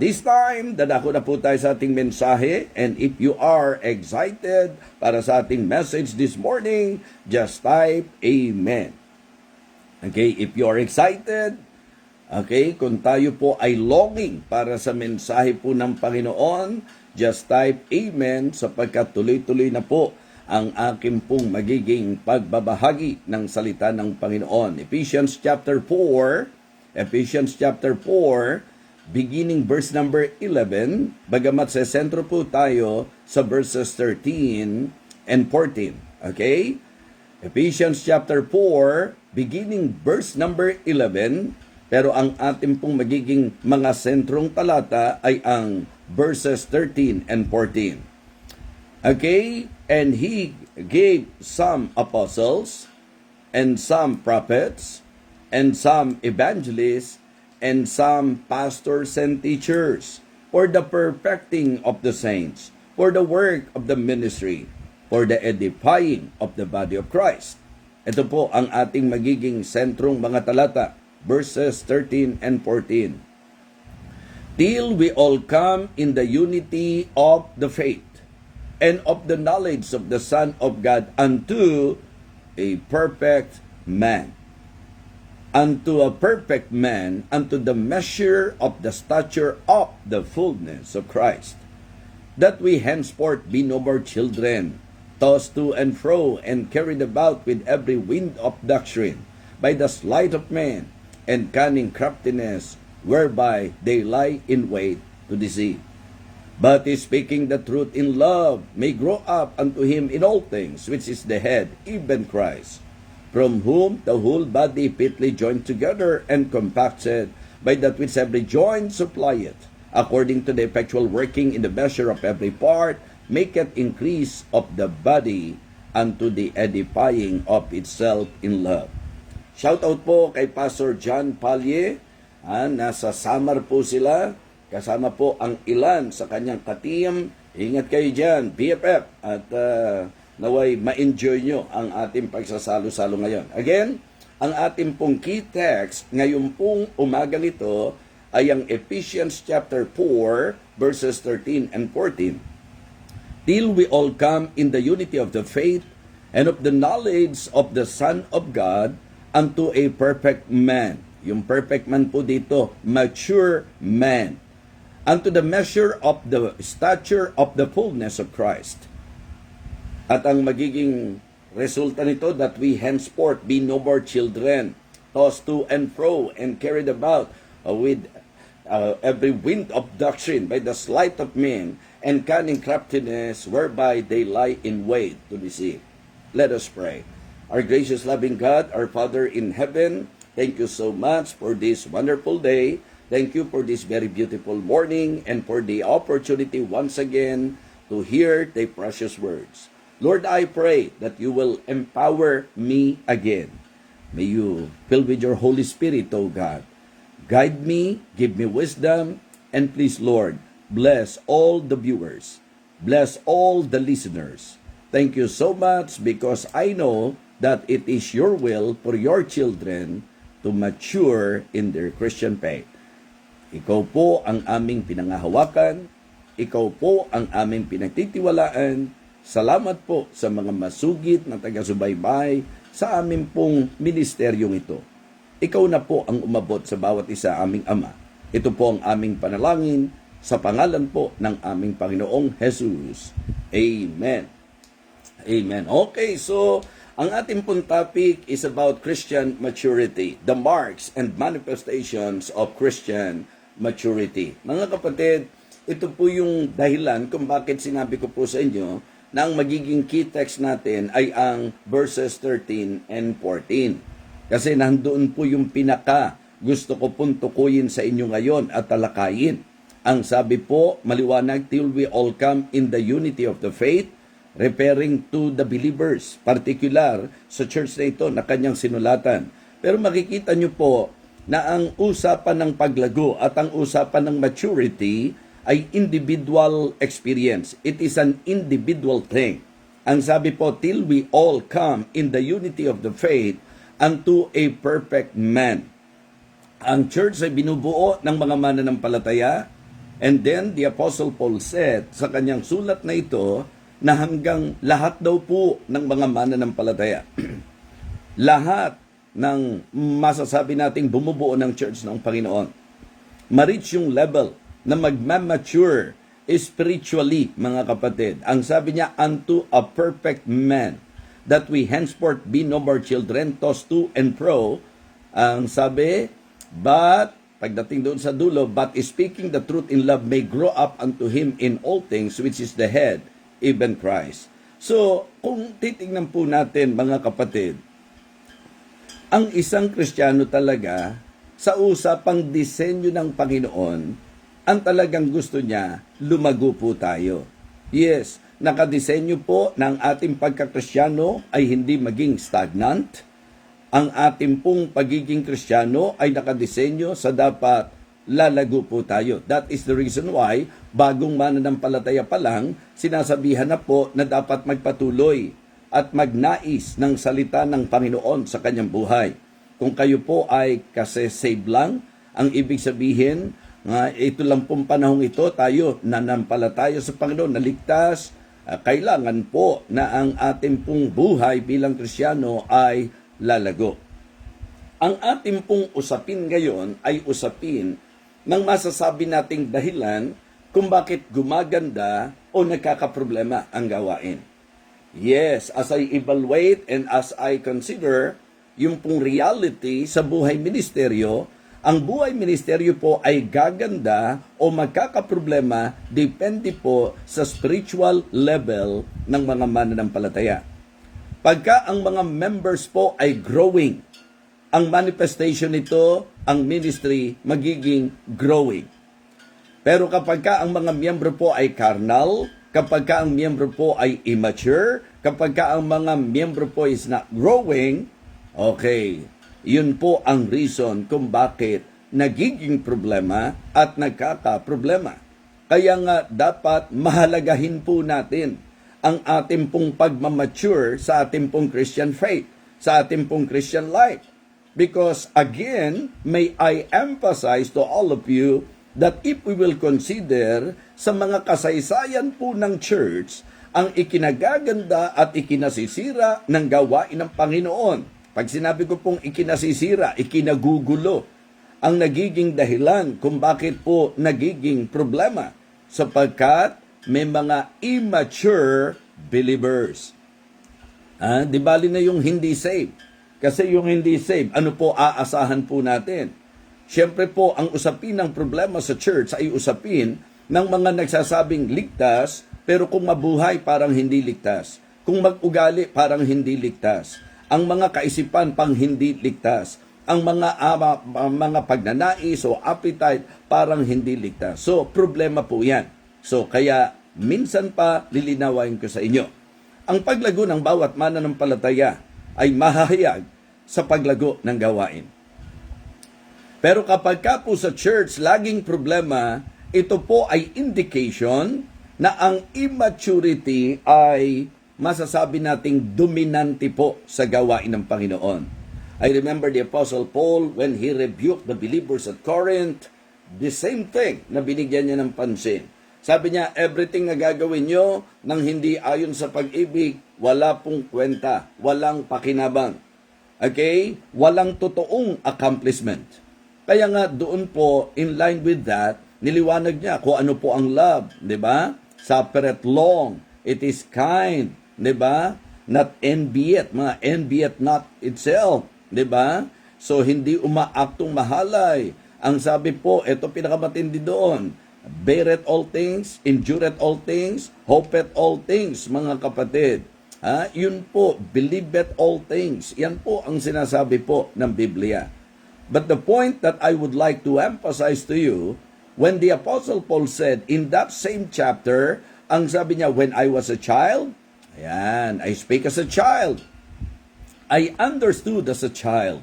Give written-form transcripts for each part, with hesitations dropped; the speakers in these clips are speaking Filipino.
This time, dadako na po tayo sa ating mensahe, and if you are excited para sa ating message this morning, just type Amen. Okay, if you are excited, okay, kung tayo po ay longing para sa mensahe po ng Panginoon, just type Amen sapagkat tuloy-tuloy na po ang aking pong magiging pagbabahagi ng salita ng Panginoon. Ephesians chapter 4, beginning verse number 11, bagamat sa sentro po tayo sa verses 13 and 14. Okay? Ephesians chapter 4, beginning verse number 11, pero ang ating pong magiging mga sentrong talata ay ang verses 13 and 14. Okay? And he gave some apostles, and some prophets, and some evangelists, and some pastors and teachers, for the perfecting of the saints, for the work of the ministry, for the edifying of the body of Christ. Ito po ang ating magiging sentrong mga talata, verses 13 and 14. Till we all come in the unity of the faith, and of the knowledge of the Son of God, unto a perfect man. Unto a perfect man, unto the measure of the stature of the fullness of Christ, that we henceforth be no more children, tossed to and fro, and carried about with every wind of doctrine, by the sleight of men, and cunning craftiness, whereby they lie in wait to deceive. But speaking the truth in love, may grow up unto him in all things, which is the head, even Christ, from whom the whole body fitly joined together and compacted by that which every joint supplieth, according to the effectual working in the measure of every part, maketh increase of the body unto the edifying of itself in love. Shout out po kay Pastor John Palye. Nasa Samar po sila. Kasama po ang ilan sa kanyang ka-team. Ingat kayo dyan, BFF. At naway ma-enjoy nyo ang ating pagsasalo-salo ngayon. Again, ang ating pong key text ngayon pong umaga nito ay ang Ephesians chapter 4, verses 13 and 14. Till we all come in the unity of the faith and of the knowledge of the Son of God unto a perfect man. Yung perfect man po dito, mature man. Unto the measure of the stature of the fullness of Christ. At ang magiging resulta nito, that we henceforth be no more children, tossed to and fro, and carried about with every wind of doctrine, by the sleight of men, and cunning craftiness, whereby they lie in wait to deceive. Let us pray. Our gracious loving God, our Father in heaven, thank you so much for this wonderful day. Thank you for this very beautiful morning and for the opportunity once again to hear the precious words. Lord, I pray that you will empower me again. May you fill with your Holy Spirit, O God. Guide me, give me wisdom, and please, Lord, bless all the viewers. Bless all the listeners. Thank you so much because I know that it is your will for your children to mature in their Christian faith. Ikaw po ang aming pinangahawakan. Ikaw po ang aming pinagtitiwalaan. Salamat po sa mga masugid na taga-subaybay sa aming pong ministeryong ito. Ikaw na po ang umabot sa bawat isa aming Ama. Ito po ang aming panalangin sa pangalan po ng aming Panginoong Jesus. Amen. Amen. Okay, so ang ating pong topic is about Christian maturity, the marks and manifestations of Christian maturity. Mga kapatid, ito po yung dahilan kung bakit sinabi ko po sa inyo na ang magiging key text natin ay ang verses 13 and 14. Kasi nandoon po yung pinaka gusto ko pong tukuyin sa inyo ngayon at talakayin. Ang sabi po, maliwanag, till we all come in the unity of the faith, referring to the believers, particular sa church na ito na kanyang sinulatan. Pero makikita nyo po na ang usapan ng paglago at ang usapan ng maturity ay individual experience. It is an individual thing. Ang sabi po, till we all come in the unity of the faith unto a perfect man. Ang church ay binubuo ng mga mananampalataya And then the Apostle Paul said sa kanyang sulat na ito na hanggang lahat daw po ng mga mananampalataya, lahat ng masasabi nating bumubuo ng church ng Panginoon, ma-reach yung level na magma-mature spiritually, mga kapatid. Ang sabi niya, unto a perfect man, that we henceforth be no more children, tossed to and fro. Ang sabi, but, pagdating doon sa dulo, but speaking the truth in love may grow up unto him in all things, which is the head, even Christ. So, kung titingnan po natin, mga kapatid, ang isang Kristiyano talaga, sa usapang disenyo ng Panginoon, ang talagang gusto niya, lumago po tayo. Yes, nakadisenyo po ng ating pagkakristyano ay hindi maging stagnant. Ang ating pong pagiging Kristiyano ay nakadisenyo sa dapat lalago po tayo. That is the reason why, bagong mananampalataya pa lang, sinasabihan na po na dapat magpatuloy at magnais ng salita ng Panginoon sa kanyang buhay. Kung kayo po ay kasi save lang, ang ibig sabihin, ito lang pong panahong ito, tayo nanampalataya sa Panginoon, naligtas, kailangan po na ang ating pong buhay bilang Kristiyano ay lalago. Ang ating pong usapin ngayon ay usapin ng masasabi nating dahilan kung bakit gumaganda o nagkakaproblema ang gawain. Yes, as I evaluate and as I consider yung pong reality sa buhay ministeryo, ang buhay ministeryo po ay gaganda o magkakaproblema depende po sa spiritual level ng mga mananampalataya. Pagka ang mga members po ay growing, ang manifestation nito, ang ministry, magiging growing. Pero kapag ka ang mga miyembro po ay carnal, kapag ka ang miyembro po ay immature, kapag ka ang mga miyembro po is not growing, okay, yun po ang reason kung bakit nagiging problema at nagkakaproblema. Kaya nga dapat mahalagahin po natin ang ating pong pagmamature sa ating pong Christian faith, sa ating pong Christian life. Because again, may I emphasize to all of you that if we will consider sa mga kasaysayan po ng church, ang ikinagaganda at ikinasisira ng gawain ng Panginoon. Pag sinabi ko pong ikinasisira, ikinagugulo, ang nagiging dahilan kung bakit po nagiging problema sapagkat may mga immature believers. Di bali na yung hindi saved. Kasi yung hindi saved, ano po aasahan po natin? Siyempre po, ang usapin ng problema sa church ay usapin ng mga nagsasabing ligtas, pero kung mabuhay parang hindi ligtas. Kung mag-ugali parang hindi ligtas. Ang mga kaisipan pang hindi ligtas. Ang mga pagnanais o appetite parang hindi ligtas. So, problema po yan. So, kaya minsan pa lilinawain ko sa inyo. Ang paglago ng bawat mananampalataya ay mahahayag sa paglago ng gawain. Pero kapag ka po sa church laging problema, ito po ay indication na ang immaturity ay masasabi nating dominante po sa gawain ng Panginoon. I remember the Apostle Paul when he rebuked the believers at Corinth, the same thing na binigyan niya ng pansin. Sabi niya, everything na gagawin nyo nang hindi ayon sa pag-ibig, wala pong kwenta, walang pakinabang. Okay? Walang totoong accomplishment. Kaya nga doon po, in line with that, niliwanag niya kung ano po ang love, di ba? Suffereth long, it is kind, di ba? Not envieth, mga envieth not itself, di ba? So hindi umaaktong mahalay. Ang sabi po, ito pinakamatindi doon, beareth all things, endureth all things, hopeth all things, mga kapatid. Yun po, believeth all things. Yan po ang sinasabi po ng Biblia. But the point that I would like to emphasize to you, when the Apostle Paul said in that same chapter, ang sabi niya, when I was a child, ayan, I speak as a child. I understood as a child.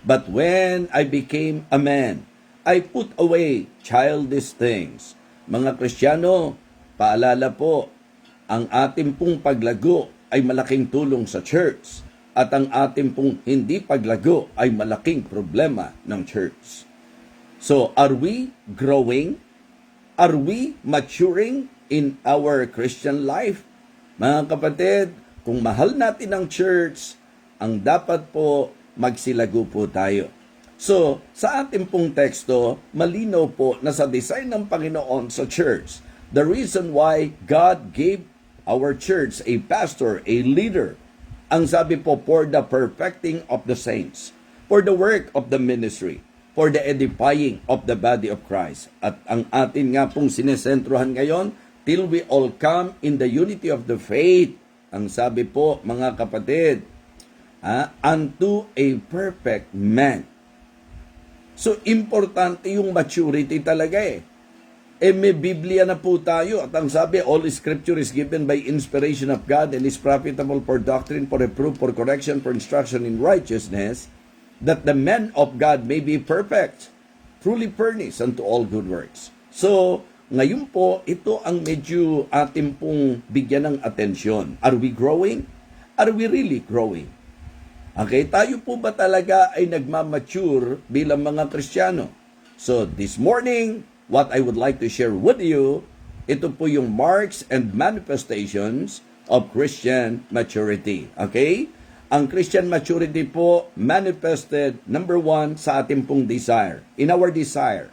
But when I became a man, I put away childish things. Mga Kristiyano, paalala po, ang ating pong paglago ay malaking tulong sa church at ang ating pong hindi paglago ay malaking problema ng church. So, are we growing? Are we maturing in our Christian life? Mga kapatid, kung mahal natin ang church, ang dapat po magsilago po tayo. So, sa ating pong teksto, malinaw po na sa design ng Panginoon sa church, the reason why God gave our church a pastor, a leader, ang sabi po, for the perfecting of the saints, for the work of the ministry, for the edifying of the body of Christ. At ang atin nga pong sinesentruhan ngayon, till we all come in the unity of the faith. Ang sabi po, mga kapatid, unto a perfect man. So, importante yung maturity talaga eh. May Biblia na po tayo. At ang sabi, all Scripture is given by inspiration of God and is profitable for doctrine, for reproof, for correction, for instruction in righteousness, that the man of God may be perfect, truly furnished unto all good works. So, ngayon po, ito ang medyo atin pong bigyan ng atensyon. Are we growing? Are we really growing? Okay, tayo po ba talaga ay nagmamature bilang mga Kristiyano? So, this morning, what I would like to share with you, ito po yung marks and manifestations of Christian maturity. Okay? Ang Christian maturity po manifested, number 1, sa ating pong desire. In our desire.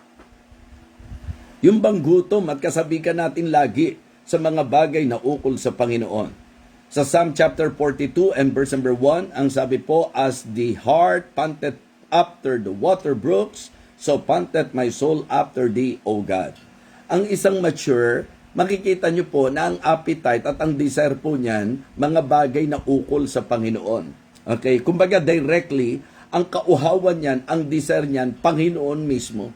Yung bang gutom at kasabikan natin lagi sa mga bagay na ukol sa Panginoon. Sa Psalm chapter 42 and verse number 1, ang sabi po, as the heart panteth after the water brooks, so panteth my soul after thee, O God. Ang isang mature, makikita nyo po na ang appetite at ang desire po niyan, mga bagay na ukol sa Panginoon. Okay, kumbaga directly, ang kauhawan niyan, ang desire niyan, Panginoon mismo.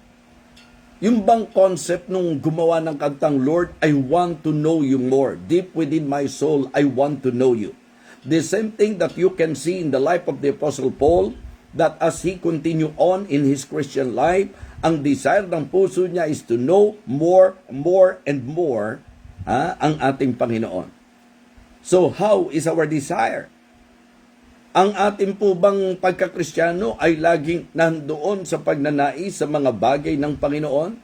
Yung bang concept nung gumawa ng kantang, Lord, I want to know you more. Deep within my soul, I want to know you. The same thing that you can see in the life of the Apostle Paul, that as he continue on in his Christian life, ang desire ng puso niya is to know more, and more ang ating Panginoon. So, how is our desire? Ang ating po bang pagkakristyano ay laging nandoon sa pagnanais sa mga bagay ng Panginoon?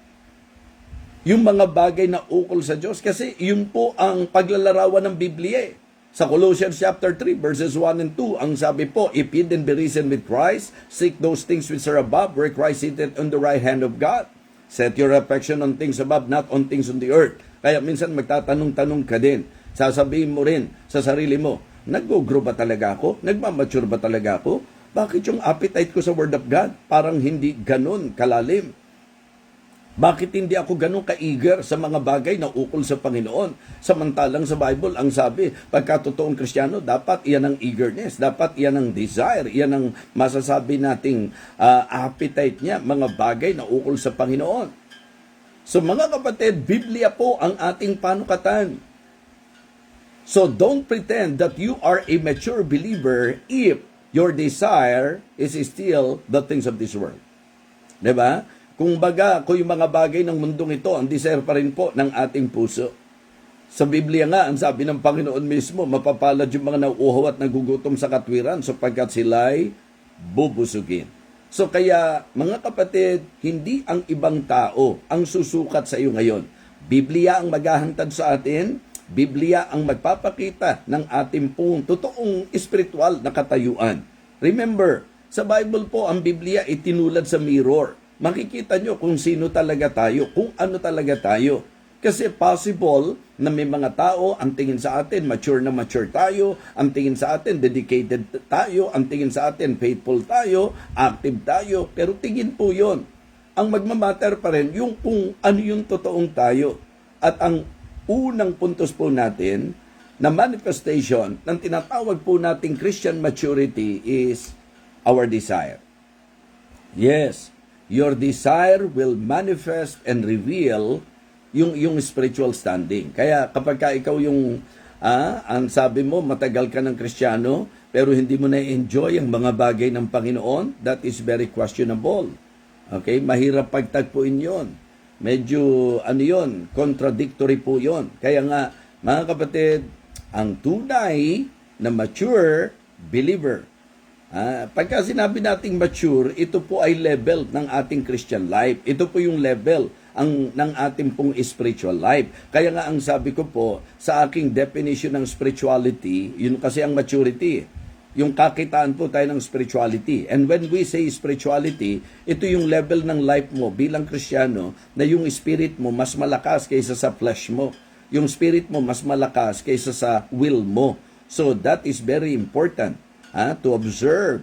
Yung mga bagay na ukol sa Diyos. Kasi yun po ang paglalarawan ng Biblia. Sa Colossians chapter 3 verses 1 and 2, ang sabi po, if ye then be risen with Christ, seek those things which are above, where Christ sitteth on the right hand of God. Set your affection on things above, not on things on the earth. Kaya minsan magtatanong-tanong ka din. Sasabihin mo rin sa sarili mo, nag-grow ba talaga ako? Nagmamature ba talaga ako? Bakit yung appetite ko sa Word of God parang hindi ganun kalalim? Bakit hindi ako ganun ka-eager sa mga bagay na ukol sa Panginoon? Samantalang sa Bible, ang sabi, pagka totoong Kristiyano, dapat iyan ang eagerness, dapat iyan ang desire, iyan ang masasabi nating appetite niya, mga bagay na ukol sa Panginoon. So mga kapatid, Biblia po ang ating panukatan. So don't pretend that you are a mature believer if your desire is still the things of this world. Diba? Kung yung mga bagay ng mundong ito, ang desire pa rin po ng ating puso. Sa Biblia nga, ang sabi ng Panginoon mismo, mapapalad yung mga nauuhaw at nagugutom sa katwiran sapagkat sila'y bubusugin. So kaya, mga kapatid, hindi ang ibang tao ang susukat sa iyo ngayon. Biblia ang maghahantad sa atin, Biblia ang magpapakita ng ating pong totoong espiritual na katayuan. Remember, sa Bible po, ang Biblia itinulad sa mirror. Makikita nyo kung sino talaga tayo, kung ano talaga tayo. Kasi possible na may mga tao, ang tingin sa atin, mature na mature tayo, ang tingin sa atin, dedicated tayo, ang tingin sa atin, faithful tayo, active tayo, pero tingin po yon. Ang magmamatter pa rin, yung kung ano yung totoong tayo. At ang unang puntos po natin na manifestation ng tinatawag po nating Christian maturity is our desire. Yes, your desire will manifest and reveal yung spiritual standing. Kaya kapag ka ikaw yung ang sabi mo matagal ka ng Kristiyano pero hindi mo na-enjoy ang mga bagay ng Panginoon, that is very questionable. Okay, mahirap pagtagpuin 'yon. Medyo, contradictory po yon. Kaya nga, mga kapatid, ang tunay na mature believer, pagka sinabi nating mature, ito po ay level ng ating Christian life. Ito po yung level. ng ating pong spiritual life. Kaya nga ang sabi ko po, sa aking definition ng spirituality, yun kasi ang maturity. Yung kakitaan po tayo ng spirituality. And when we say spirituality, ito yung level ng life mo bilang Kristiyano na yung spirit mo mas malakas kaysa sa flesh mo. Yung spirit mo mas malakas kaysa sa will mo. So that is very important to observe.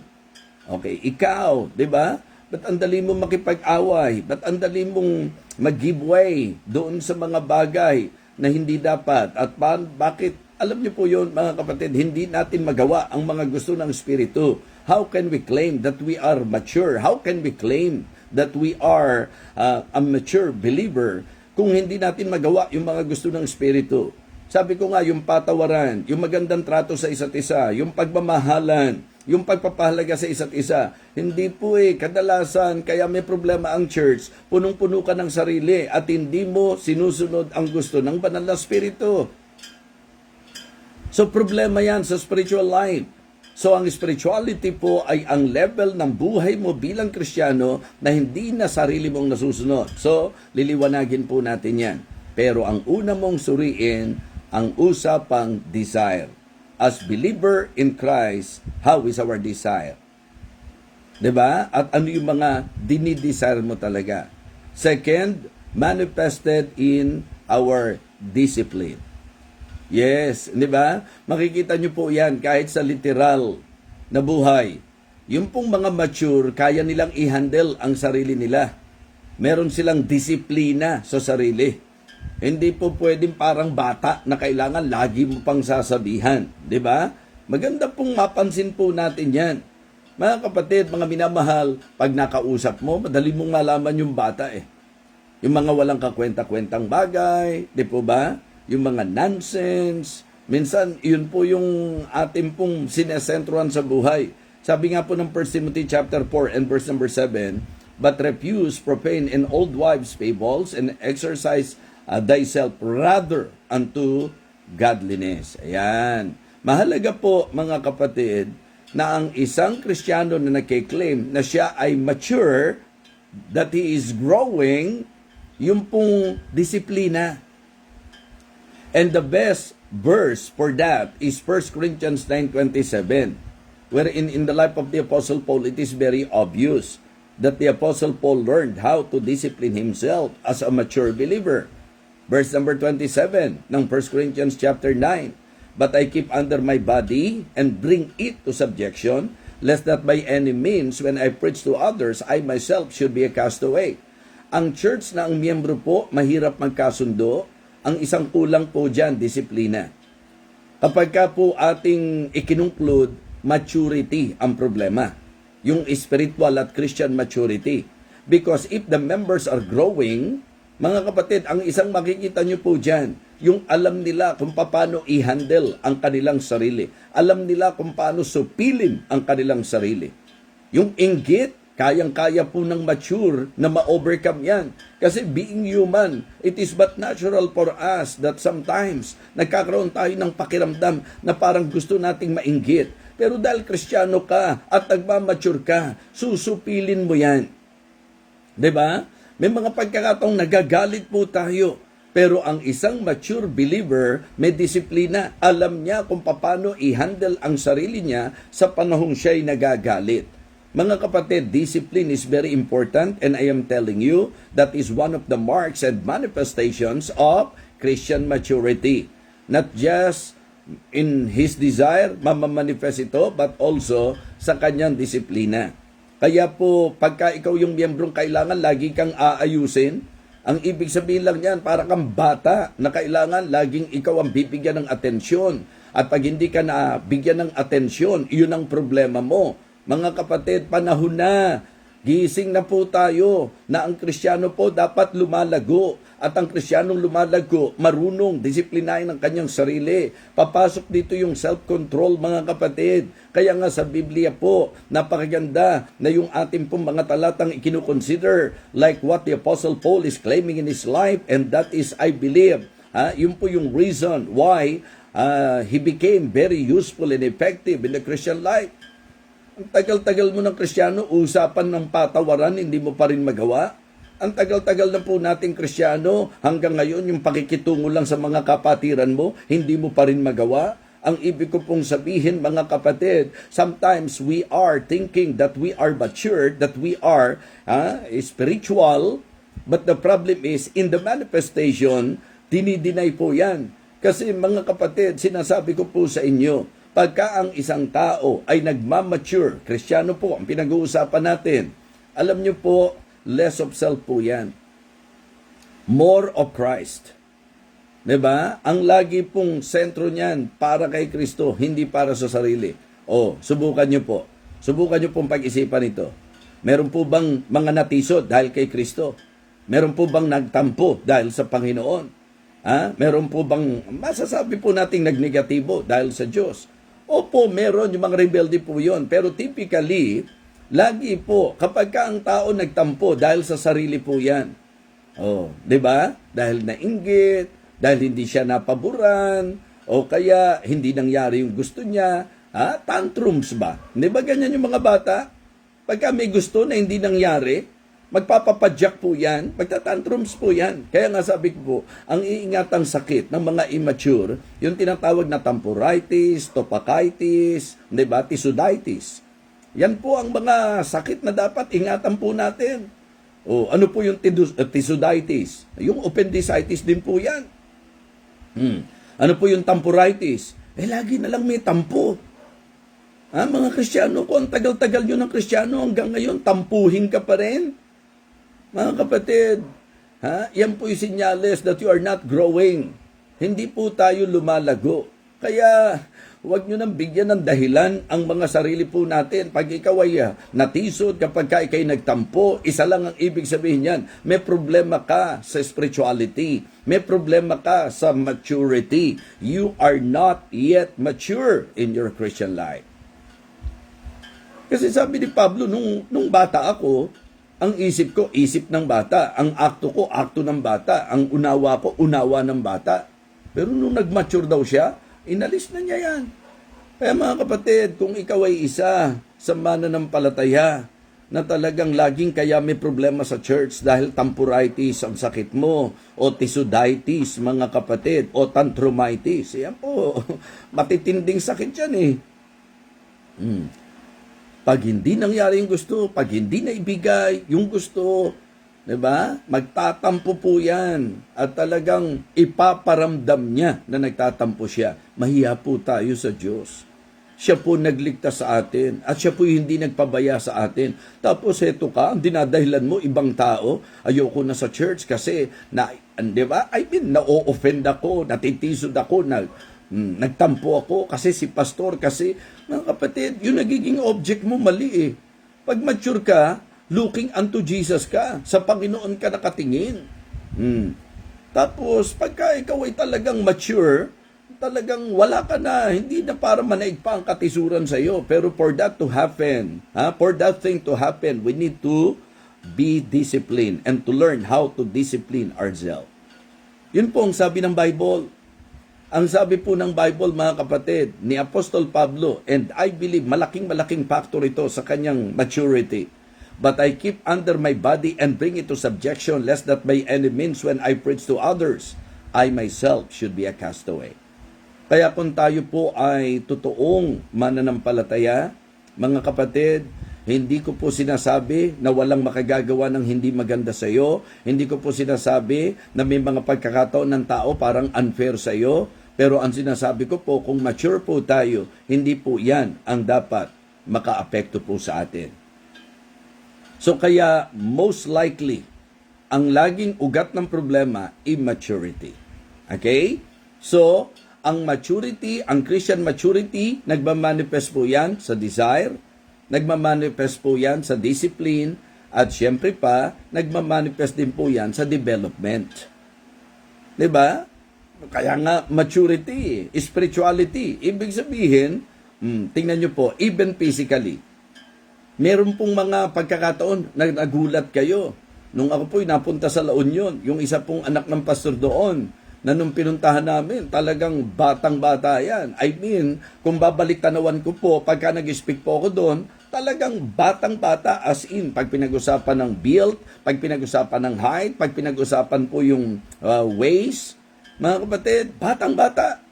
Okay, ikaw, di ba? Ba't ang dali mo makipag-away? Ba't ang dali mong mag-give way doon sa mga bagay na hindi dapat? At bakit? Alam niyo po yun, mga kapatid, hindi natin magawa ang mga gusto ng Espiritu. How can we claim that we are mature? How can we claim that we are a mature believer kung hindi natin magawa yung mga gusto ng Espiritu? Sabi ko nga, yung patawaran, yung magandang trato sa isa't isa, yung pagmamahalan, yung pagpapahalaga sa isa't isa. Hindi po kadalasan, kaya may problema ang church, punong-puno ka ng sarili at hindi mo sinusunod ang gusto ng banal na Espiritu. So problema yan sa spiritual life. So ang spirituality po ay ang level ng buhay mo bilang Kristiyano na hindi na sarili mong nasusunod. So liliwanagin po natin yan. Pero ang una mong suriin, ang usapang desire. As believer in Christ, how is our desire? 'Di ba? At ano yung mga dinidesire mo talaga? Second, manifested in our discipline. Yes, 'di ba? Makikita nyo po 'yan kahit sa literal na buhay. Yung pong mga mature, kaya nilang i-handle ang sarili nila. Meron silang disiplina sa sarili. Hindi po pwedeng parang bata na kailangan lagi mo pang sasabihan. Di ba? Maganda pong mapansin po natin yan. Mga kapatid, mga minamahal, pag nakausap mo, madali mong malaman yung bata Yung mga walang kakwenta-kwentang bagay, di po ba? Yung mga nonsense. Minsan, yun po yung ating pong sinesentruhan sa buhay. Sabi nga po ng 1 Timothy chapter 4 and verse number 7, but refuse profane and old wives' fables and exercise thyself rather unto godliness. Ayan. Mahalaga po mga kapatid na ang isang Kristiyano na nagkiklaim na siya ay mature, that he is growing, yung pong disiplina. And the best verse for that is 1 Corinthians 9:27, wherein in the life of the Apostle Paul, it is very obvious that the Apostle Paul learned how to discipline himself as a mature believer. Verse number 27 ng 1 Corinthians chapter 9, but I keep under my body and bring it to subjection, lest that by any means when I preach to others, I myself should be a castaway. Ang church na ang miyembro po, mahirap magkasundo. Ang isang kulang po dyan, disiplina. Kapag ka po ating ikinungklud, maturity ang problema. Yung spiritual at Christian maturity. Because if the members are growing, mga kapatid, ang isang makikita nyo po dyan, yung alam nila kung paano i-handle ang kanilang sarili. Alam nila kung paano supilin ang kanilang sarili. Yung inggit, kayang-kaya po ng mature na ma-overcome yan. Kasi being human, it is but natural for us that sometimes nagkakaroon tayo ng pakiramdam na parang gusto nating mainggit. Pero dahil Kristiyano ka at nagmamature ka, susupilin mo yan. 'Di ba? May mga pagkakataong nagagalit po tayo. Pero ang isang mature believer, may disiplina. Alam niya kung paano i-handle ang sarili niya sa panahong siya'y nagagalit. Mga kapatid, discipline is very important and I am telling you that is one of the marks and manifestations of Christian maturity. Not just in his desire, mamamanifest ito, but also sa kanyang disiplina. Kaya po, pagka ikaw yung miyembrong kailangan lagi kang aayusin, ang ibig sabihin lang yan, para kang bata na kailangan laging ikaw ang bibigyan ng atensyon. At pag hindi ka na bigyan ng atensyon, iyon ang problema mo. Mga kapatid, panahon na. Gising na po tayo na ang Kristiyano po dapat lumalago. At ang Kristiyanong lumalago, marunong, disiplinahin ang kanyang sarili. Papasok dito yung self-control, mga kapatid. Kaya nga sa Biblia po, napakaganda na yung ating pong mga talatang ikinukonsider like what the Apostle Paul is claiming in his life, and that is, I believe, yun po yung reason why he became very useful and effective in the Christian life. Ang tagal-tagal mo ng Kristiyano, usapan ng patawaran, hindi mo pa rin magawa. Ang tagal-tagal na po nating Kristiyano, hanggang ngayon yung pakikitungo lang sa mga kapatiran mo, hindi mo pa rin magawa. Ang ibig ko pong sabihin, mga kapatid, sometimes we are thinking that we are matured, that we are spiritual, but the problem is, in the manifestation, dinideny po yan. Kasi mga kapatid, sinasabi ko po sa inyo, pagka ang isang tao ay nagmamature, Kristiyano po, ang pinag-uusapan natin, alam nyo po, less of self po yan. More of Christ. Diba? Ang lagi pong sentro niyan para kay Kristo, hindi para sa sarili. Subukan nyo po. Subukan nyo pong pag-isipan ito. Meron po bang mga natisod dahil kay Kristo? Meron po bang nagtampo dahil sa Panginoon? Meron po bang masasabi po nating nagnegatibo dahil sa Diyos? Opo, meron yung mga rebelde po yon. Pero typically, lagi po, kapag ka ang tao nagtampo dahil sa sarili po yan. Di ba? Dahil nainggit, dahil hindi siya napaboran, o kaya hindi nangyari yung gusto niya, tantrums ba? Di ba ganyan yung mga bata? Pagka may gusto na hindi nangyari, magpapapadyak po yan, magtatantrums po yan. Kaya nga sabi ko po, ang iingatang sakit ng mga immature, yung tinatawag na temporitis, topakaitis, di ba, tisuditis. Yan po ang mga sakit na dapat ingatan po natin. Ano po yung tisuditis? Yung appendicitis din po yan. Ano po yung temporitis? Lagi na lang may tampo. Mga Kristiyano ko, ang tagal-tagal nyo ng Kristiyano, hanggang ngayon, tampuhin ka pa rin. Mga kapatid, yan po yung sinyales that you are not growing. Hindi po tayo lumalago. Kaya, huwag nyo nang bigyan ng dahilan ang mga sarili po natin. Pag ikaw ay natisod, kapag ka ikay nagtampo, isa lang ang ibig sabihin yan. May problema ka sa spirituality. May problema ka sa maturity. You are not yet mature in your Christian life. Kasi sabi ni Pablo, nung bata ako, ang isip ko, isip ng bata. Ang akto ko, akto ng bata. Ang unawa ko, unawa ng bata. Pero nung nag-mature daw siya, inalis na niya yan. Kaya mga kapatid, kung ikaw ay isa sa mananampalataya na talagang laging kaya may problema sa church dahil temporitis ang sakit mo, o tisuditis, mga kapatid, o tantrumitis, yan po, matitinding sakit yan eh. Pag hindi nangyari yung gusto, pag hindi naibigay yung gusto, diba? Magtatampo po yan at talagang ipaparamdam niya na nagtatampo siya. Mahiya po tayo sa Diyos. Siya po nagligtas sa atin at siya po hindi nagpabaya sa atin. Tapos eto ka, ang dinadahilan mo, ibang tao, ayoko na sa church kasi, diba? Na-o-offend ako, natitisod ako, nagtampo ako kasi si pastor, kasi, mga kapatid, yung nagiging object mo mali eh. Pag mature ka, looking unto Jesus ka. Sa Panginoon ka nakatingin. Tapos, pagka ikaw ay talagang mature, talagang wala ka na, hindi na para manaig pa ang katisuran sa iyo. Pero for that to happen, for that thing to happen, we need to be disciplined and to learn how to discipline ourselves. Yun po ang sabi ng Bible. Ang sabi po ng Bible, mga kapatid, ni Apostol Pablo, and I believe malaking factor ito sa kanyang maturity. But I keep under my body and bring it to subjection, lest that by any means when I preach to others, I myself should be a castaway. Kaya kung tayo po ay totoong mananampalataya, mga kapatid, hindi ko po sinasabi na walang makagagawa ng hindi maganda sa iyo. Hindi ko po sinasabi na may mga pagkakataon ng tao parang unfair sa iyo. Pero ang sinasabi ko po, kung mature po tayo, hindi po yan ang dapat makaapekto po sa atin. So kaya most likely, ang laging ugat ng problema, immaturity. Okay? So, ang maturity, ang Christian maturity, nagmamanifest po yan sa desire, nagmamanifest po yan sa discipline, at syempre pa, nagmamanifest din po yan sa development. Diba? Kaya nga, maturity, spirituality, ibig sabihin, tingnan nyo po, even physically, meron pong mga pagkakataon na nagulat kayo. Nung ako po'y napunta sa La Union, yung isa pong anak ng pastor doon, na nung pinuntahan namin, talagang batang-bata yan. I mean, kung babalik tanawan ko po, pagka nag-speak po ako doon, talagang batang-bata, as in, pag pinag-usapan ng build, pag pinag-usapan ng height, pag pinag-usapan po yung waist, mga kapatid, batang-bata.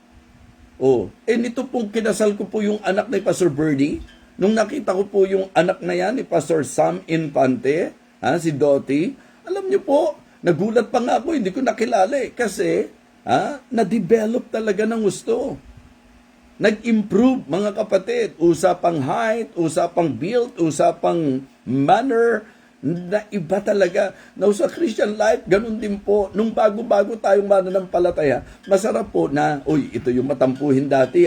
Nito pong kinasal ko po yung anak ni Pastor Birdie. Nung nakita ko po yung anak na yan ni Pastor Sam Infante, si Dottie, alam niyo po, nagulat pa nga ako, hindi ko nakilala kasi na-develop talaga ng gusto. Nag-improve, mga kapatid. Usapang height, usapang build, usapang manner, na iba talaga. Now, sa Christian life, ganun din po. Nung bago-bago tayong mananampalataya, masarap po na, ito yung matampuhin dati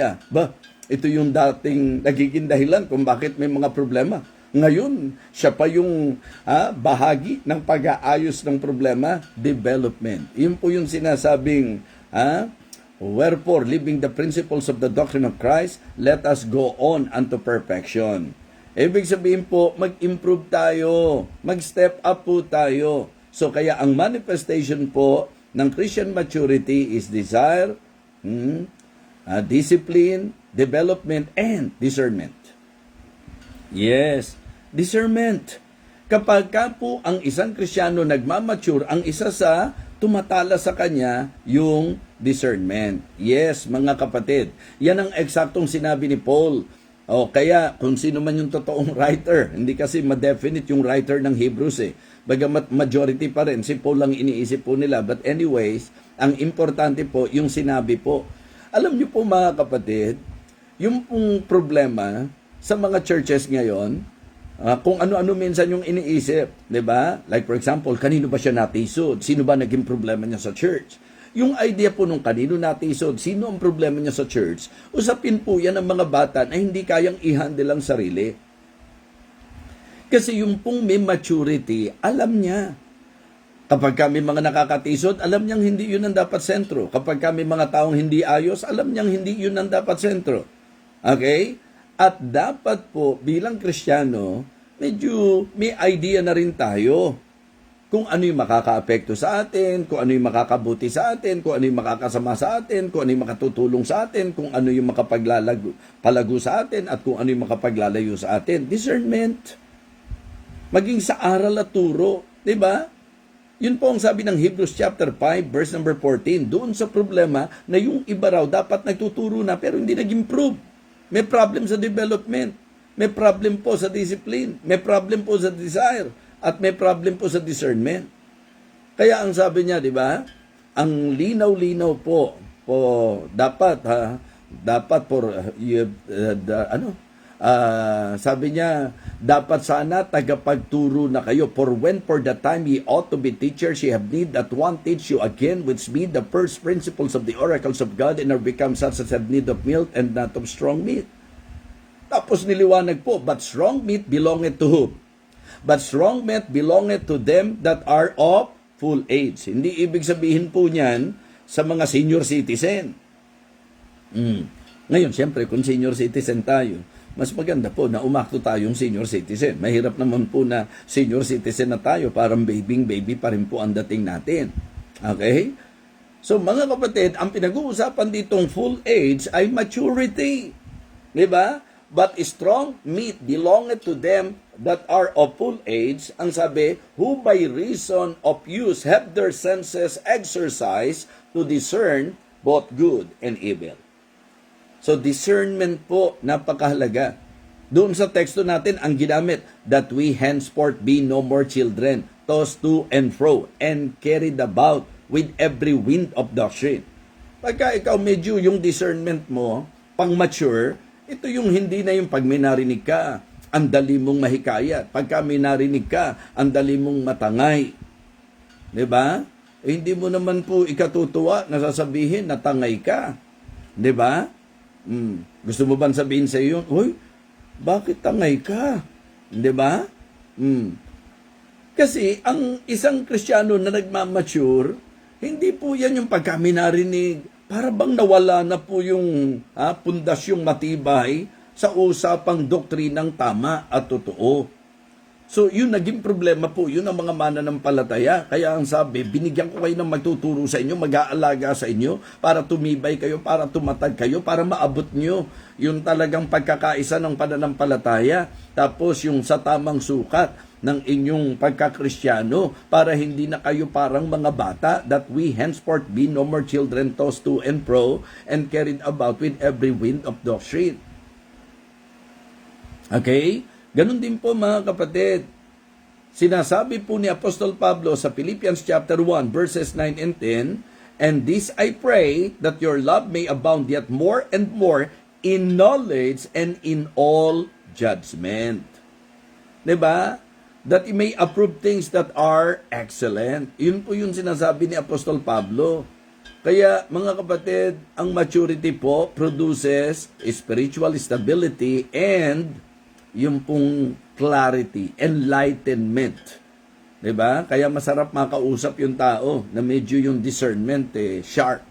ito yung dating nagiging dahilan kung bakit may mga problema. Ngayon, siya pa yung bahagi ng pag-aayos ng problema, development. Yun po yung sinasabing, wherefore, living the principles of the doctrine of Christ, let us go on unto perfection. Ibig sabihin po, mag-improve tayo, mag-step up po tayo. So kaya ang manifestation po ng Christian maturity is desire, discipline, development, and discernment. Yes, discernment. Kapag ka po ang isang Kristiyano nagmamature, ang isa sa tumatala sa kanya yung discernment. Yes, mga kapatid. Yan ang eksaktong sinabi ni Paul. Kaya kung sino man yung totoong writer, hindi kasi ma-definite yung writer ng Hebrews Bagamat majority pa rin, si Paul lang iniisip po nila. But anyways, ang importante po, yung sinabi po. Alam niyo po mga kapatid, yung pong problema sa mga churches ngayon, kung ano-ano minsan yung iniisip, di ba? Like for example, kanino ba siya natisod? Sino ba naging problema niya sa church? Yung idea po nung kanino natisod, sino ang problema niya sa church, usapin po yan ng mga bata na hindi kayang i-handle ang sarili. Kasi yung pong may maturity, alam niya. Kapag kami mga nakakatisod, alam niyang hindi yun ang dapat sentro. Kapag kami mga taong hindi ayos, alam niyang hindi yun ang dapat sentro. Okay? At dapat po, bilang Kristiyano, medyo may idea na rin tayo kung ano yung makaka-apekto sa atin, kung ano yung makakabuti sa atin, kung ano yung makakasama sa atin, kung ano yung makatutulong sa atin, kung ano yung palago sa atin, at kung ano yung makapaglalayo sa atin. Discernment. Maging sa aral at turo. Diba? Yun po ang sabi ng Hebrews chapter 5, verse number 14. Doon sa problema na yung iba raw dapat nagtuturo na pero hindi nag-improve. May problem sa development. May problem po sa discipline. May problem po sa desire. At may problem po sa discernment. Kaya ang sabi niya, di ba? Ang linaw-linaw po dapat sabi niya, dapat sana tagapagturo na kayo. For when for the time ye ought to be teachers, ye have need that one teach you again, which be the first principles of the oracles of God, and are become such as have need of milk and not of strong meat. Tapos niliwanag po, but strong meat belongeth to whom? But strong meat belongeth to them that are of full age. Hindi ibig sabihin po niyan sa mga senior citizen. Ngayon, siyempre, kung senior citizen tayo, mas maganda po na umakto tayong senior citizen. Mahirap naman po na senior citizen na tayo, parang baby pa rin po ang dating natin. Okay? So mga kapatid, ang pinag-uusapan ditong full age ay maturity. Diba? But strong meat belongeth to them that are of full age, ang sabi, who by reason of use have their senses exercised to discern both good and evil. So discernment po, napakahalaga. Doon sa teksto natin, ang ginamit, that we henceforth be no more children, tossed to and fro, and carried about with every wind of doctrine. Pagka ikaw medyo yung discernment mo, pang mature, ito yung hindi na yung pag may narinig ka, ang dali mong mahikayat. Pagka may narinig ka, ang dali mong matangay. Diba? Hindi mo naman po ikatutuwa na sasabihin na tangay ka. Diba? Gusto mo ba sabihin sa iyo, hoy, bakit tangay ka? Diba? Kasi ang isang Kristiyano na nagmamature, hindi po yan yung pagka may narinig, para bang nawala na po yung pundasyong matibay sa usapang doktrinang tama at totoo. So, yun naging problema po. Yun ang mga mananampalataya. Kaya ang sabi, binigyan ko kayo ng magtuturo sa inyo, mag-aalaga sa inyo, para tumibay kayo, para tumatag kayo, para maabot nyo yung talagang pagkakaisa ng pananampalataya. Tapos yung sa tamang sukat ng inyong pagkakristyano, para hindi na kayo parang mga bata, that we henceforth be no more children tossed to and fro and carried about with every wind of doctrine. Okay? Ganun din po mga kapatid. Sinasabi po ni Apostol Pablo sa Philippians chapter 1 verses 9 and 10, "And this I pray, that your love may abound yet more and more in knowledge and in all judgment." Diba? That you may approve things that are excellent. Yun po yung sinasabi ni Apostol Pablo. Kaya mga kapatid, ang maturity po produces spiritual stability and yung pong clarity, enlightenment. Diba? Kaya masarap makausap yung tao na medyo yung discernment sharp.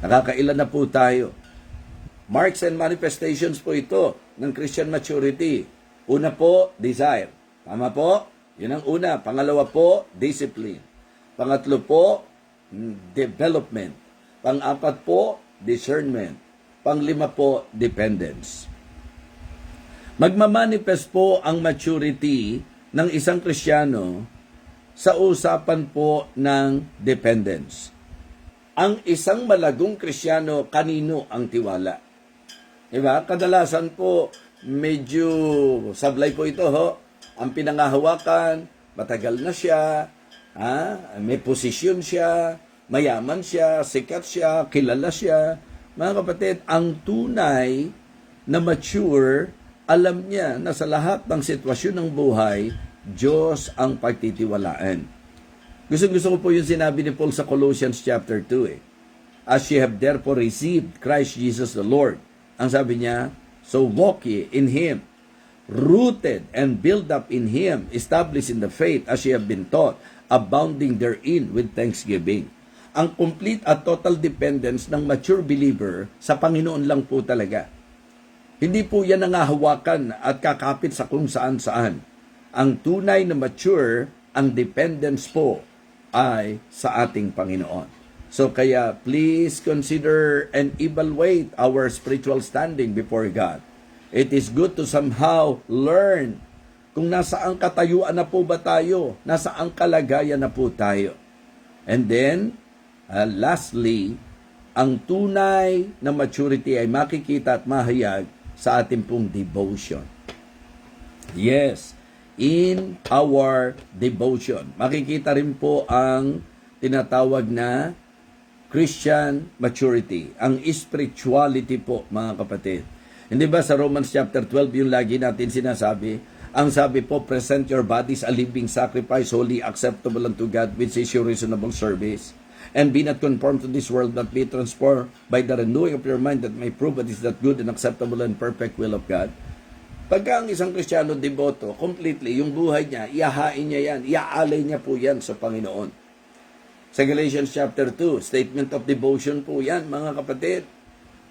Nakakailan na po tayo. Marks and manifestations po ito ng Christian maturity. Una po, desire. Tama po? Yun ang una. Pangalawa po, discipline. Pangatlo po, development. Pang-apat po, discernment. Panglima po, dependence. Magmamanifest po ang maturity ng isang Kristiyano sa usapan po ng dependence. Ang isang malagong Kristiyano, kanino ang tiwala? Diba? Kadalasan po, medyo sablay po ito, ho. Ang pinangahawakan, matagal na siya, may posisyon siya, mayaman siya, sikat siya, kilala siya. Mga kapatid, ang tunay na mature, alam niya na sa lahat ng sitwasyon ng buhay, Diyos ang pagtitiwalaan. Gusto ko po yung sinabi ni Paul sa Colossians chapter 2. As ye have therefore received Christ Jesus the Lord. Ang sabi niya, so walk ye in Him, rooted and built up in Him, established in the faith as ye have been taught, abounding therein with thanksgiving. Ang complete at total dependence ng mature believer sa Panginoon lang po talaga. Hindi po yan nangahawakan at kakapit sa kung saan-saan. Ang tunay na mature, ang dependence po ay sa ating Panginoon. So kaya please consider and evaluate our spiritual standing before God. It is good to somehow learn kung nasaan katayuan na po ba tayo, nasaan kalagayan na po tayo. And then, lastly, ang tunay na maturity ay makikita at mahayag sa ating pong devotion. Yes, in our devotion. Makikita rin po ang tinatawag na Christian maturity, ang spirituality po, mga kapatid. Hindi ba sa Romans chapter 12 yung lagi natin sinasabi? Ang sabi po, present your bodies a living sacrifice, holy, acceptable unto God, which is your reasonable service. And be not conformed to this world, but be transformed by the renewing of your mind, that may prove what is that good and acceptable and perfect will of God. Pagka ang isang Kristiyano devoto, completely, yung buhay niya, iahain niya yan, iaalay niya po yan sa Panginoon. Sa Galatians chapter 2, statement of devotion po yan, mga kapatid.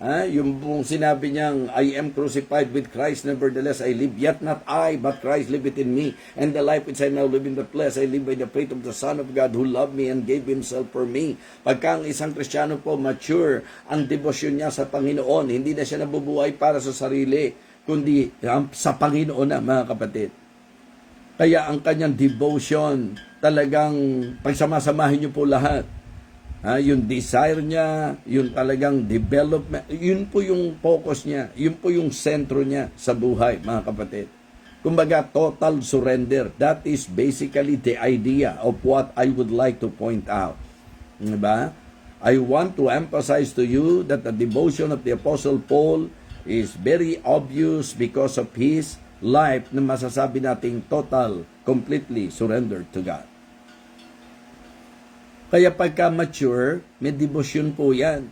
Yung buong sinabi niyang, I am crucified with Christ, nevertheless I live, yet not I, but Christ liveth in me. And the life which I now live in the flesh, I live by the faith of the Son of God, who loved me and gave Himself for me. Pagka ang isang Kristiyano po mature, ang debosyon niya sa Panginoon, hindi na siya nabubuhay para sa sarili, kundi sa Panginoon na, mga kapatid. Kaya ang kanyang devotion, talagang pagsamasamahin niyo po lahat. Yung desire niya, yung talagang development, yun po yung focus niya, yun po yung sentro niya sa buhay, mga kapatid. Kumbaga, total surrender. That is basically the idea of what I would like to point out. Diba? I want to emphasize to you that the devotion of the Apostle Paul is very obvious because of his life na masasabi nating total, completely surrendered to God. Kaya pagka mature, may devotion po yan.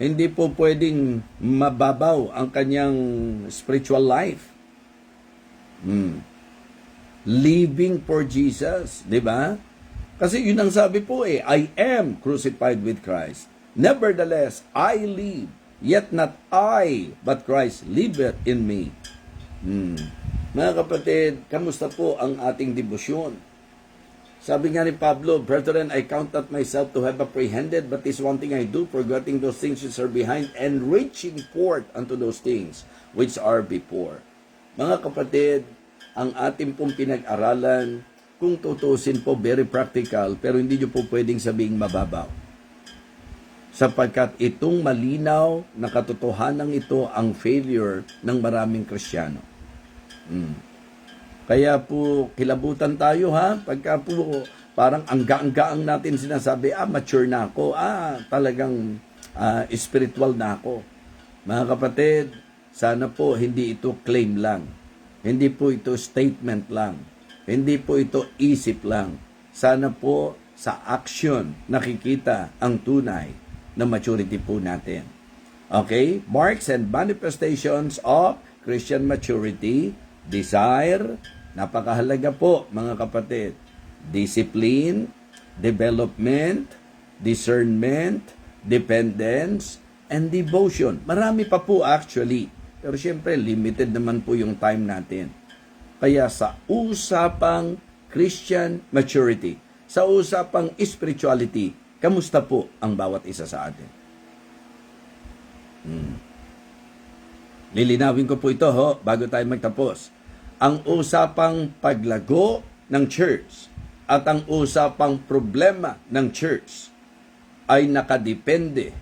Hindi po pwedeng mababaw ang kanyang spiritual life. Living for Jesus, di ba? Kasi yun ang sabi po I am crucified with Christ. Nevertheless, I live, yet not I, but Christ liveth in me. Mga kapatid, kamusta po ang ating debosyon? Sabi nga ni Pablo, Brethren, I count not myself to have apprehended, but this one thing I do, forgetting those things which are behind, and reaching forth unto those things which are before. Mga kapatid, ang ating pong pinag-aralan, kung tutusin po, very practical, pero hindi nyo po pwedeng sabing mababaw. Sapagkat itong malinaw na katotohanan ito ang failure ng maraming Kristiyano. Kaya po, kilabutan tayo ha, pagka po parang ang gaang-gaang natin sinasabi, mature na ako, talagang spiritual na ako. Mga kapatid, sana po hindi ito claim lang. Hindi po ito statement lang. Hindi po ito isip lang. Sana po sa action nakikita ang tunay na maturity po natin. Okay? Marks and manifestations of Christian maturity, desire, napakahalaga po mga kapatid. Discipline, development, discernment, dependence, and devotion. Marami pa po actually. Pero syempre, limited naman po yung time natin. Kaya sa usapang Christian maturity, sa usapang spirituality, kamusta po ang bawat isa sa atin? Lilinawin ko po ito bago tayo magtapos. Ang usapang paglago ng church at ang usapang problema ng church ay nakadepende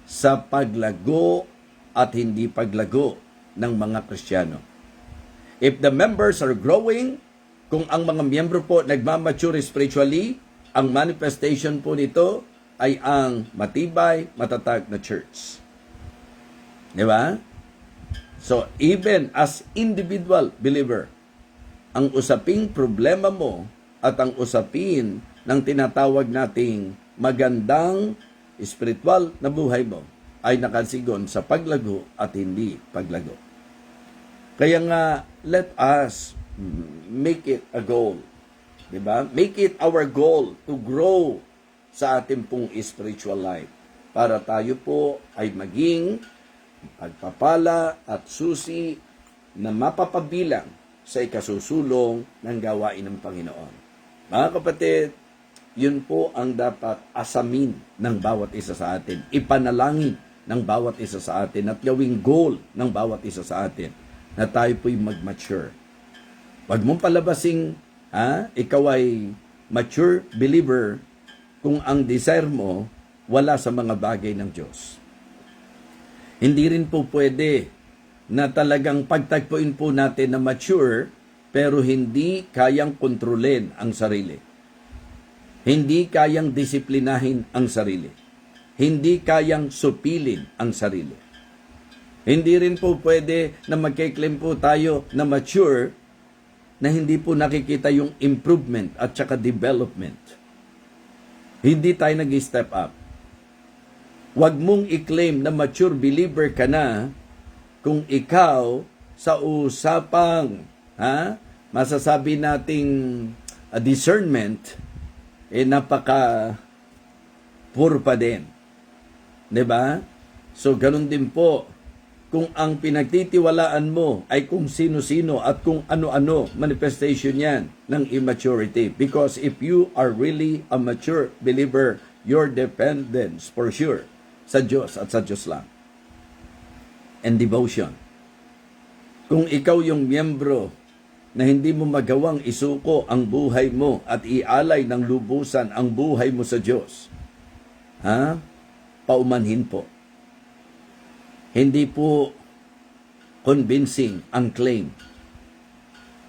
sa paglago at hindi paglago ng mga Kristiyano. If the members are growing, kung ang mga miyembro po nagmamature spiritually, ang manifestation po nito ay ang matibay, matatag na church. Di ba? So, even as individual believer, ang usaping problema mo at ang usapin ng tinatawag nating magandang spiritual na buhay mo ay nakasigon sa paglago at hindi paglago. Kaya nga, let us make it a goal. Diba? Make it our goal to grow sa ating pong spiritual life para tayo po ay maging pagpapala at susi na mapapabilang sa ikasusulong ng gawain ng Panginoon. Mga kapatid, yun po ang dapat asamin ng bawat isa sa atin. Ipanalangin ng bawat isa sa atin at gawing goal ng bawat isa sa atin na tayo po'y mag-mature. Huwag mong palabasing ikaw ay mature believer kung ang desire mo wala sa mga bagay ng Diyos. Hindi rin po pwede na talagang pagtagpuin po natin na mature pero hindi kayang kontrolin ang sarili. Hindi kayang disiplinahin ang sarili. Hindi kayang supilin ang sarili. Hindi rin po pwede na magkiklaim po tayo na mature na hindi po nakikita yung improvement at saka development. Hindi tayo nag-step up. Huwag mong i-claim na mature believer ka na kung ikaw sa usapang masasabi nating discernment napaka poor pa din. 'Di ba? So ganun din po kung ang pinagtitiwalaan mo ay kung sino-sino at kung ano-ano manifestation yan ng immaturity. Because if you are really a mature believer, your dependence for sure sa Diyos at sa Diyos lang. And devotion. Kung ikaw yung miyembro na hindi mo magawang isuko ang buhay mo at ialay ng lubusan ang buhay mo sa Diyos, paumanhin po. Hindi po convincing ang claim.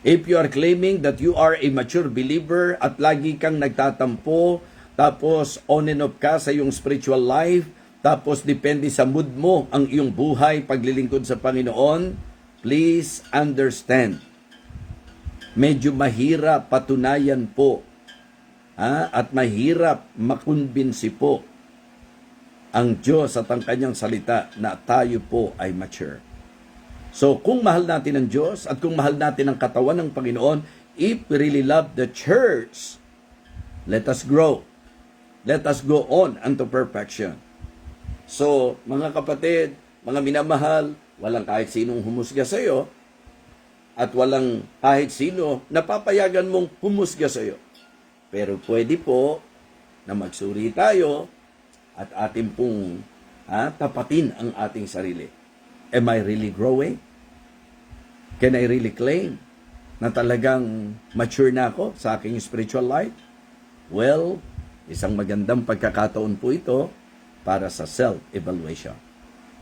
If you are claiming that you are a mature believer at lagi kang nagtatampo, tapos on and off ka sa iyong spiritual life, tapos depende sa mood mo ang iyong buhay paglilingkod sa Panginoon, please understand. Medyo mahirap patunayan po at mahirap makumbinsi po ang Diyos at ang kanyang salita na tayo po ay mature. So kung mahal natin ang Diyos at kung mahal natin ang katawan ng Panginoon, if we really love the church, let us grow. Let us go on unto perfection. So mga kapatid, mga minamahal, walang kahit sinong humusga sa iyo. at walang kahit sino na papayagan mong humusga sa iyo. Pero pwede po na magsuri tayo at atin pong tapatin ang ating sarili. Am I really growing? Can I really claim na talagang mature na ako sa aking spiritual life? Well, isang magandang pagkakataon po ito para sa self-evaluation.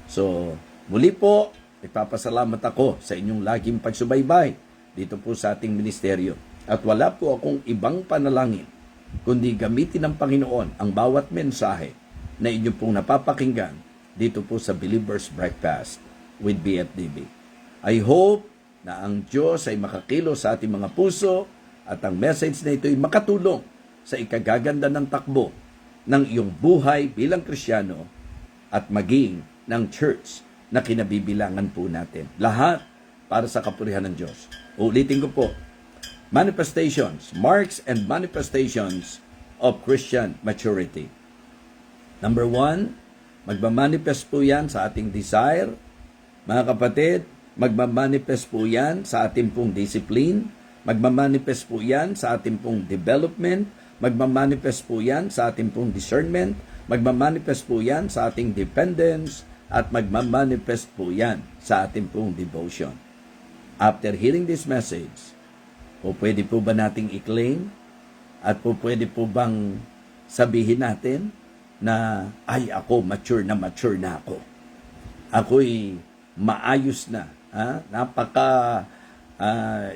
So, muli po, nagpapasalamat ako sa inyong laging pagsubaybay dito po sa ating ministeryo. At wala po akong ibang panalangin, kundi gamitin ng Panginoon ang bawat mensahe na inyo pong napapakinggan dito po sa Believer's Breakfast with BFDB. I hope na ang Diyos ay makakilos sa ating mga puso at ang message na ito ay makatulong sa ikagaganda ng takbo ng iyong buhay bilang Kristiyano at maging ng church na kinabibilangan po natin. Lahat para sa kapurihan ng Diyos. Ulitin ko po, manifestations, marks and manifestations of Christian maturity. Number 1, magmamanifest po yan sa ating desire. Mga kapatid, magmamanifest po yan sa ating pong discipline. Magmamanifest po yan sa ating pong development. Magmamanifest po yan sa ating pong discernment. Magmamanifest po yan sa ating dependence. At magmamanifest po yan sa ating pong devotion. After hearing this message, pwede po ba nating i-claim? At pwede po bang sabihin natin na, ay ako, mature na ako. Ako'y maayos na.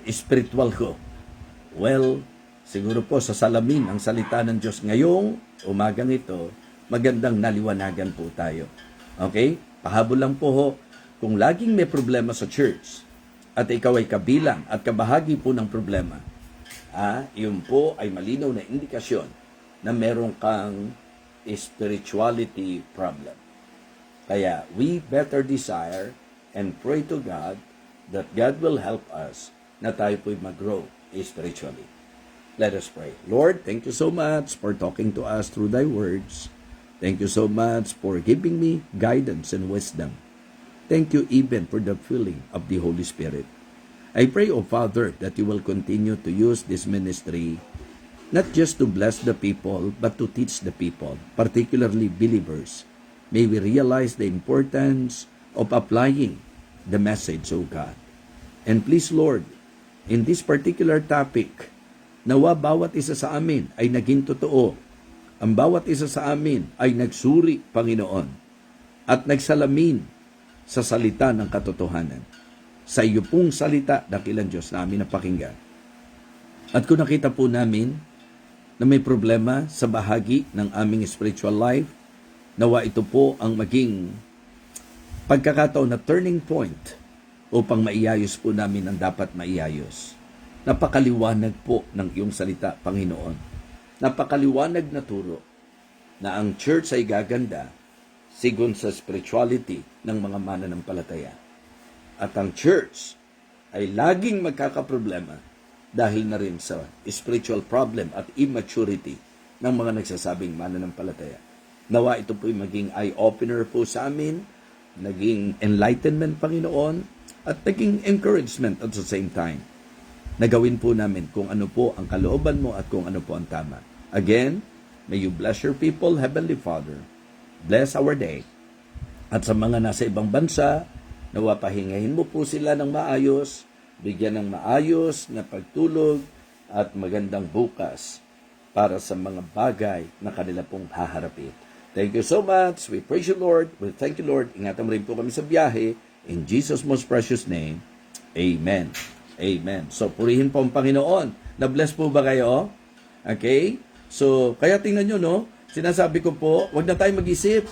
Spiritual ko. Well, siguro po sa salamin ang salita ng Diyos ngayong umagang ito, magandang naliwanagan po tayo. Okay? Pahabol lang po ho, kung laging may problema sa church at ikaw ay kabilang at kabahagi po ng problema, yun po ay malinaw na indikasyon na meron kang spirituality problem. Kaya we better desire and pray to God that God will help us na tayo po'y mag-grow spiritually. Let us pray. Lord, thank you so much for talking to us through thy words. Thank you so much for giving me guidance and wisdom. Thank you even for the filling of the Holy Spirit. I pray, O Father, that you will continue to use this ministry not just to bless the people, but to teach the people, particularly believers. May we realize the importance of applying the message, O God. And please, Lord, in this particular topic, nawa bawat isa sa amin ay naging totoo. Ang bawat isa sa amin ay nagsuri, Panginoon, at nagsalamin sa salita ng katotohanan. Sa iyo pong salita, dakilang Diyos namin napakinggan. At kung nakita po namin na may problema sa bahagi ng aming spiritual life, nawa ito po ang maging pagkakataon na turning point upang maiayos po namin ang dapat maiayos. Napakaliwanag po ng iyong salita, Panginoon. Napakaliwanag na turo na ang church ay gaganda sigon sa spirituality ng mga mananampalataya. At ang church ay laging magkakaproblema dahil na rin sa spiritual problem at immaturity ng mga nagsasabing mananampalataya. Nawa ito po'y maging eye-opener po sa amin, naging enlightenment, Panginoon, at naging encouragement at the same time. Nagawin po namin kung ano po ang kalooban mo at kung ano po ang tama. Again, may you bless your people, Heavenly Father. Bless our day. At sa mga nasa ibang bansa, nawa pahingahin mo po sila ng maayos, bigyan ng maayos na pagtulog at magandang bukas para sa mga bagay na kanila pong haharapin. Thank you so much. We praise you, Lord. We thank you, Lord. Ingatan mo rin po kami sa biyahe. In Jesus' most precious name, Amen. Amen. So, purihin po ang Panginoon. Na-bless po ba kayo? Okay? So, kaya tingnan nyo, no? Sinasabi ko po, wag na tayo mag-isip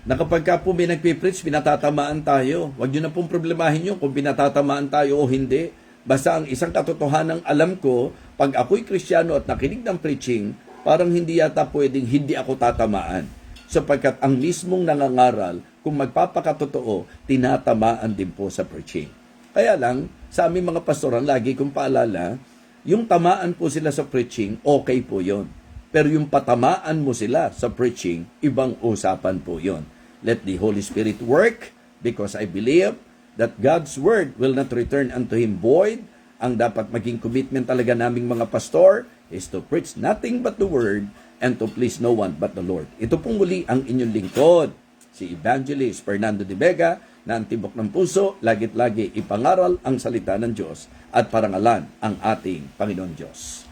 na kapag ka po may nagpipreach, pinatatamaan tayo. Wag nyo na pong problemahin nyo kung pinatatamaan tayo o hindi. Basta ang isang katotohanan alam ko, pag ako'y Kristiyano at nakinig ng preaching, parang hindi yata pwedeng hindi ako tatamaan. Sapagkat ang mismong nangangaral, kung magpapakatotoo, tinatamaan din po sa preaching. Kaya lang, sa aming mga pastoran, lagi kong paalala, yung tamaan po sila sa preaching, okay po yon. Pero yung patamaan mo sila sa preaching, ibang usapan po yon. Let the Holy Spirit work because I believe that God's word will not return unto Him void. Ang dapat maging commitment talaga naming mga pastor is to preach nothing but the word and to please no one but the Lord. Ito pong muli ang inyong lingkod, si Evangelist Fernando de Vega, na ang tibok ng puso, lagit-lagi ipangaral ang salita ng Diyos at parangalan ang ating Panginoon Diyos.